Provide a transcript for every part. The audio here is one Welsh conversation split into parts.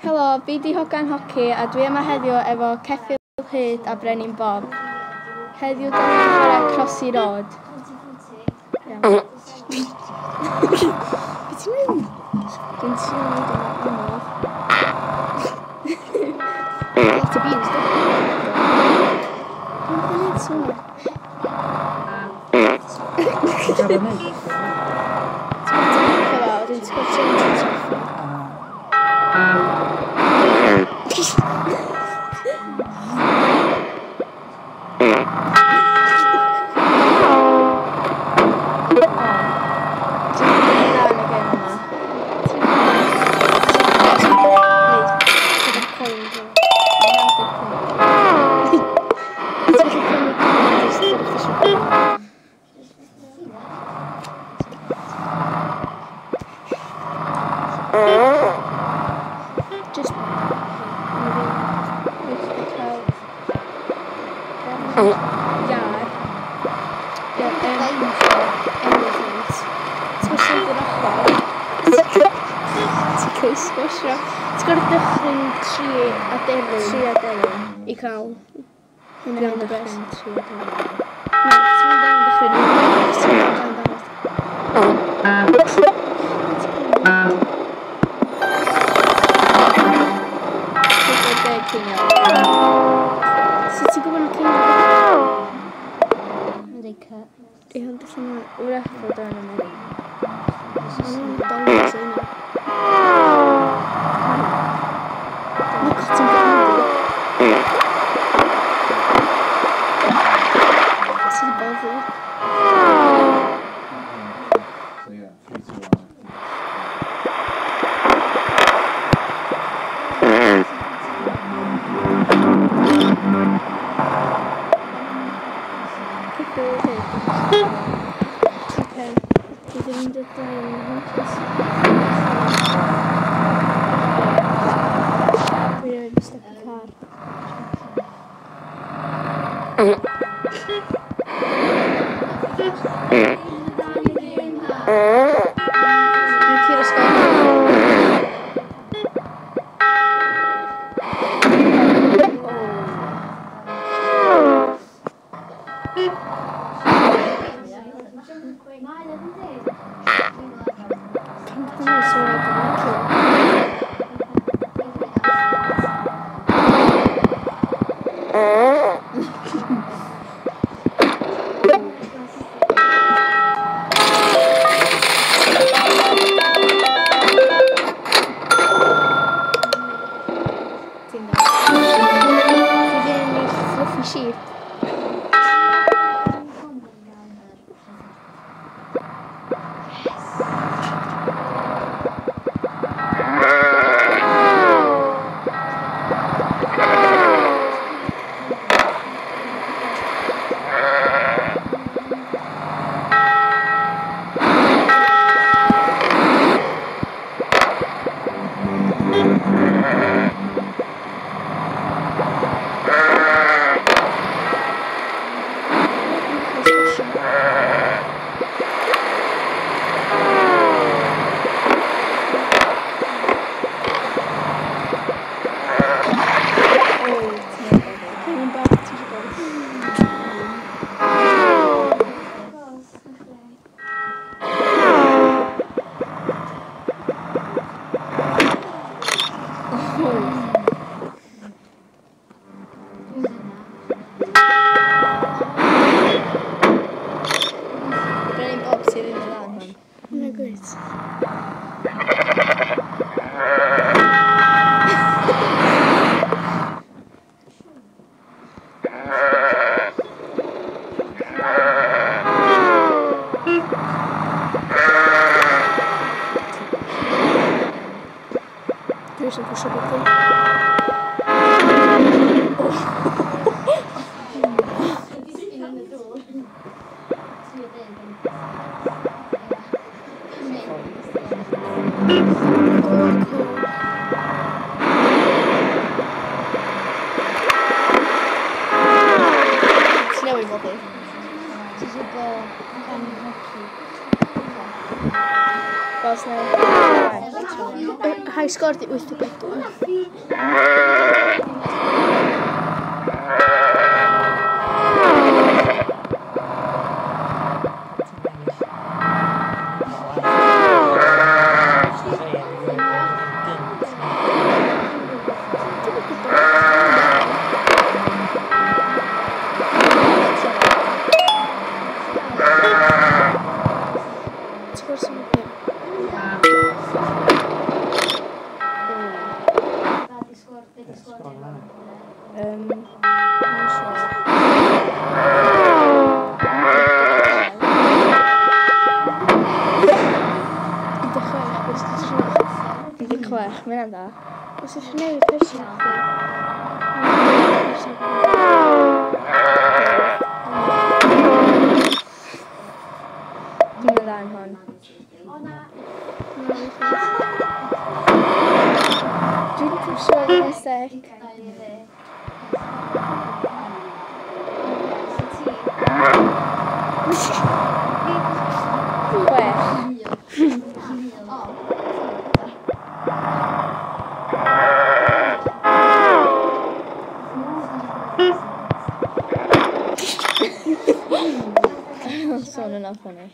Helo, fi di Hogan Hoci a dwi yma heddiw efo Ceffyl Hyd a Brenin Bob. Heddiw da ni'n chwarae Crossy Road. Iawn. Be ti'n mynd? Dwi'n trio mynd o'n anodd. Lot o beans, dwi. Dwi'n gwneud sŵn. Ti'n gael ei wneud? Dwi'n sgwrsio yn traffic. Just sgwrsio. Ti'n gorfod dychryn 3 a delyn i cael hynny yn y bres. Na, ti'n mynd am dychryn. Ti'n mynd am dychryn. So ti'n gwybod yn cynnig? Ynddi cut. Ie, ond ddech chi'n wrach fod yn ymwneud. Ond nhw'n dangos yna. Mae cotton candy. Ti'n bother? So yeah, 3, 2, 1. Okay. Did you end up we're just stuck in the car. Sheep. Brenin Bob sydd yn y lan hwn. Yna gwyd. Dwi eisiau pwysio beth. Snowy Bobby. Ti eisiau go gan hoci? Fel snow. Hai sgôr di 8-4. Sgôr sy'n mynd. Chwech, mae'n da. Os ydych chi'n newid person chdi. Dwi'n dda yn hwn. Dwi'n siŵr yn sec. Sôn yn off hynny.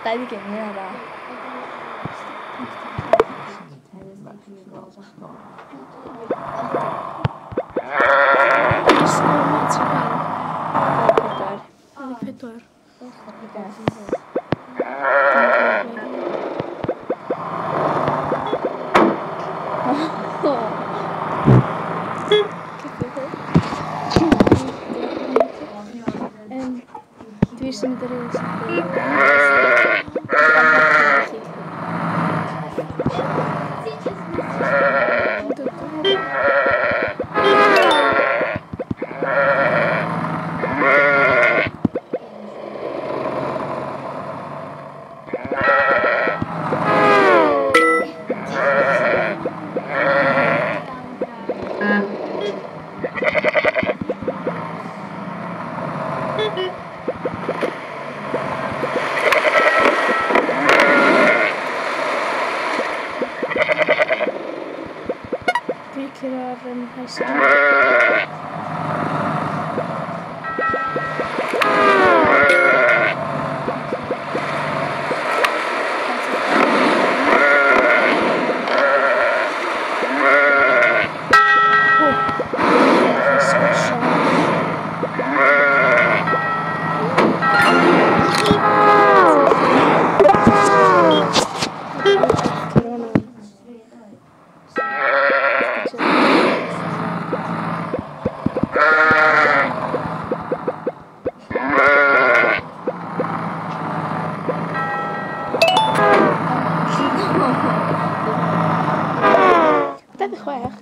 Dau ddeg un, mae'n da. Pedwar. Dwi sy'n mynd i'r high school.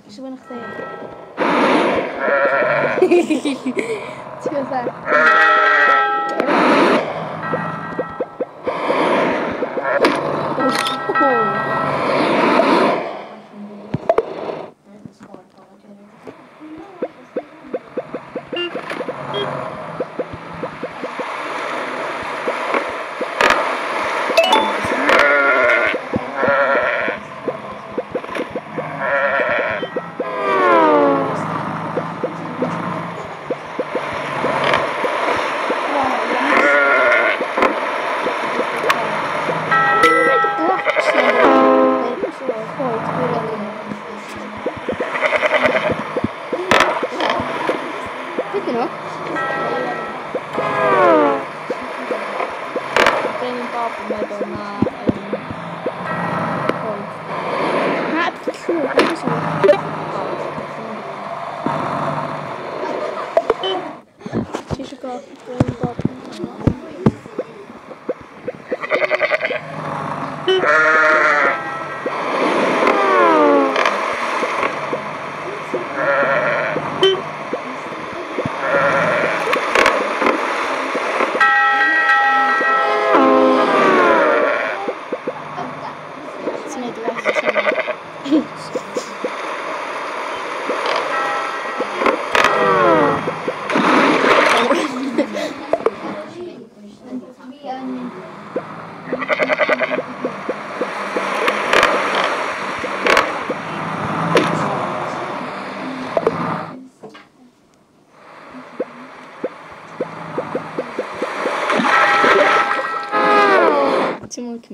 Eisiau bod chdi. Ti'n gwybod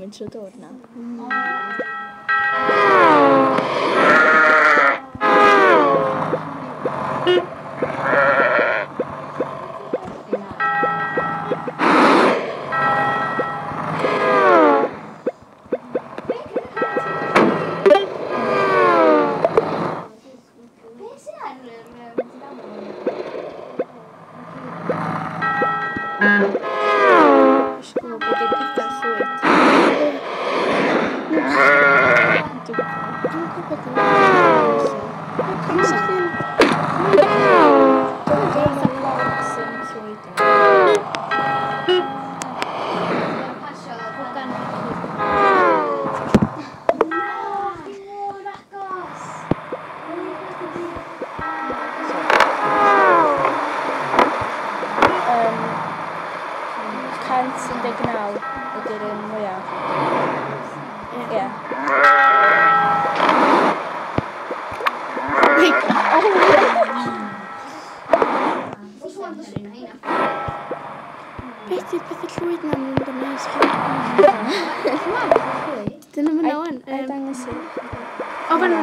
yn trwy dod na. Ysgrifennu bod i'n pethau llwyd. Dwi'n gwybod yn ydy'r un mwyaf. Ie. Beth yw pethau llwyd na'n mynd yn neis? Dyn nhw'n mynd nawan? Ai dangos i. O, fan nhw.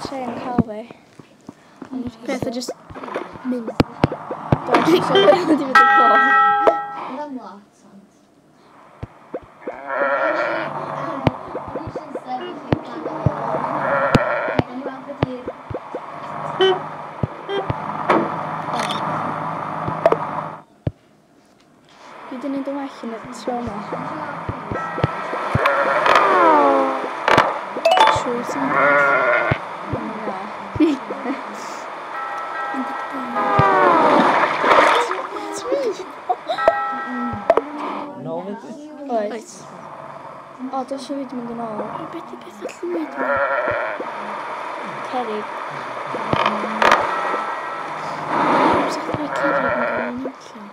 Tren cael fi. Beth o jyst mynd. Dwi'n siŵr bod wedi mynd y po. Dwi wedi gwneud yn well yn y tro yma. Trwy sy'n No, it's Oes. O, dwi'n siŵr wedi mynd yn ôl. Beth yw pethau llwyd ma? Cerig. Sa'ch rhoi cerig yn gael yn ymllen.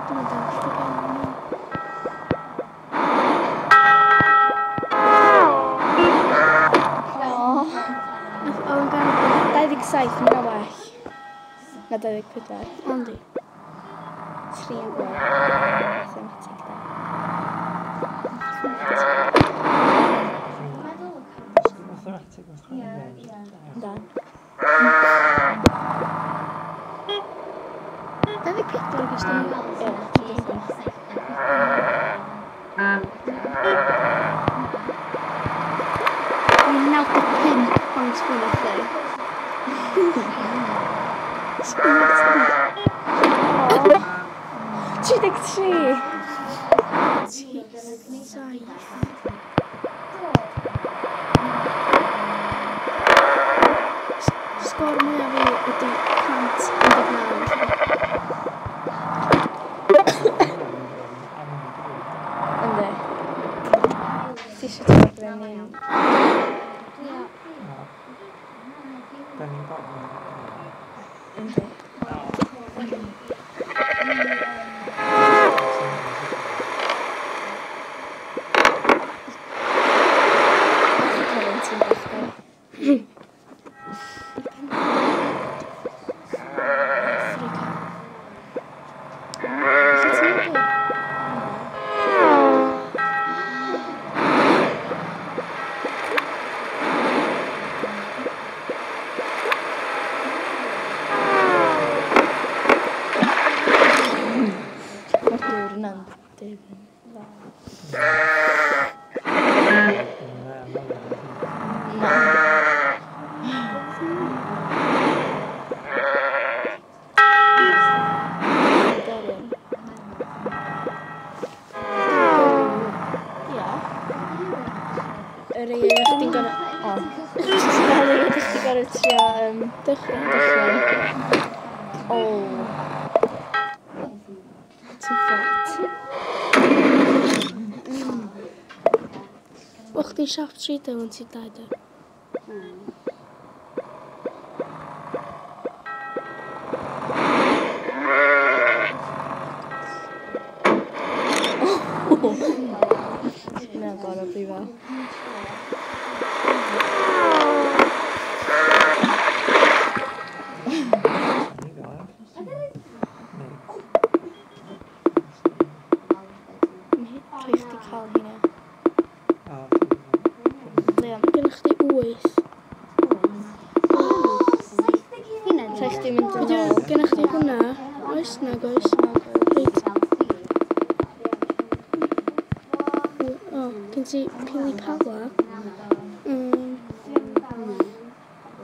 Dwi'n dal lle gael yn ymllen. O, yn gael 27 yn gael well. Na 24. Ondi. 3 yn gweld. Mathematig da. mathematic. Dan. 24 gys di. Ie, 95 pwynt fwy o lle. Oh. 33. Sgôr mwyaf fi ydy 119. Ynddi. Ti eisiau dod fe'n un? Da ni'n gofyn. Ynddi. Ti'n bach da. Mae'r dŵr yna'n difyn. Deryn. Ia. Yr un ydych chi'n gorau... O. Yr un ydych chi'n gorau trio dychryn. O. Ti'n ffat. O'ch chdi'n siap 3 yn ti 2. Mae'n gorau brifo. Gennych chi hwnna? Oes, nag oes. Reit. O, gen ti pili pala.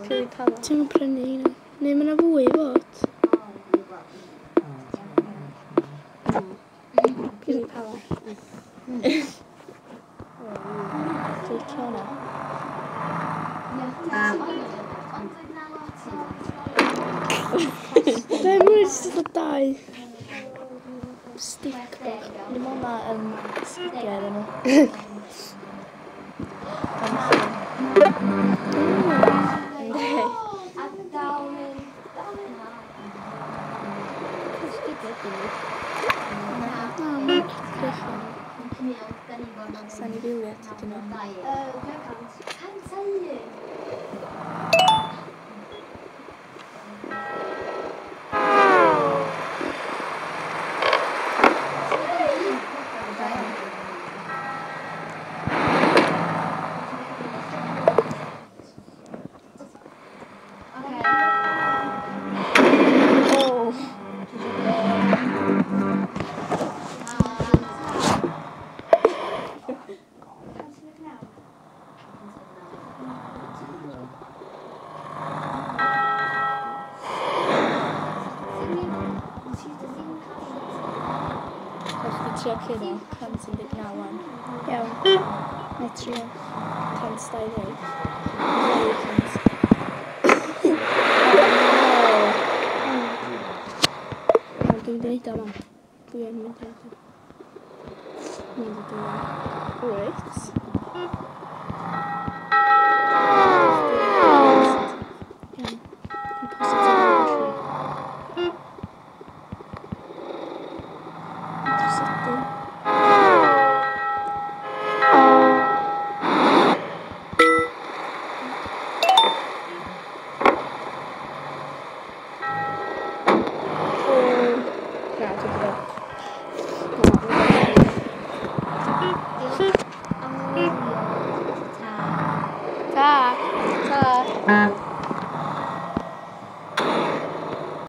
Pili pala. Ti'n prynu hynna? Neu mae yna fwy i fod? Pili pala. Dwi'n licio hwnna. Be, mae'n jyst o dau stick bach. Dim ond na sgidiau iddyn nhw. Ynddi. Sa'n i filiad ydyn nhw. Trio cyddo, 119 wan. Iawn. Neu trio. 120. Dwi'n mynd i neud o fan. Dwi'n mynd i neud o. Mynd i neud o. Reit.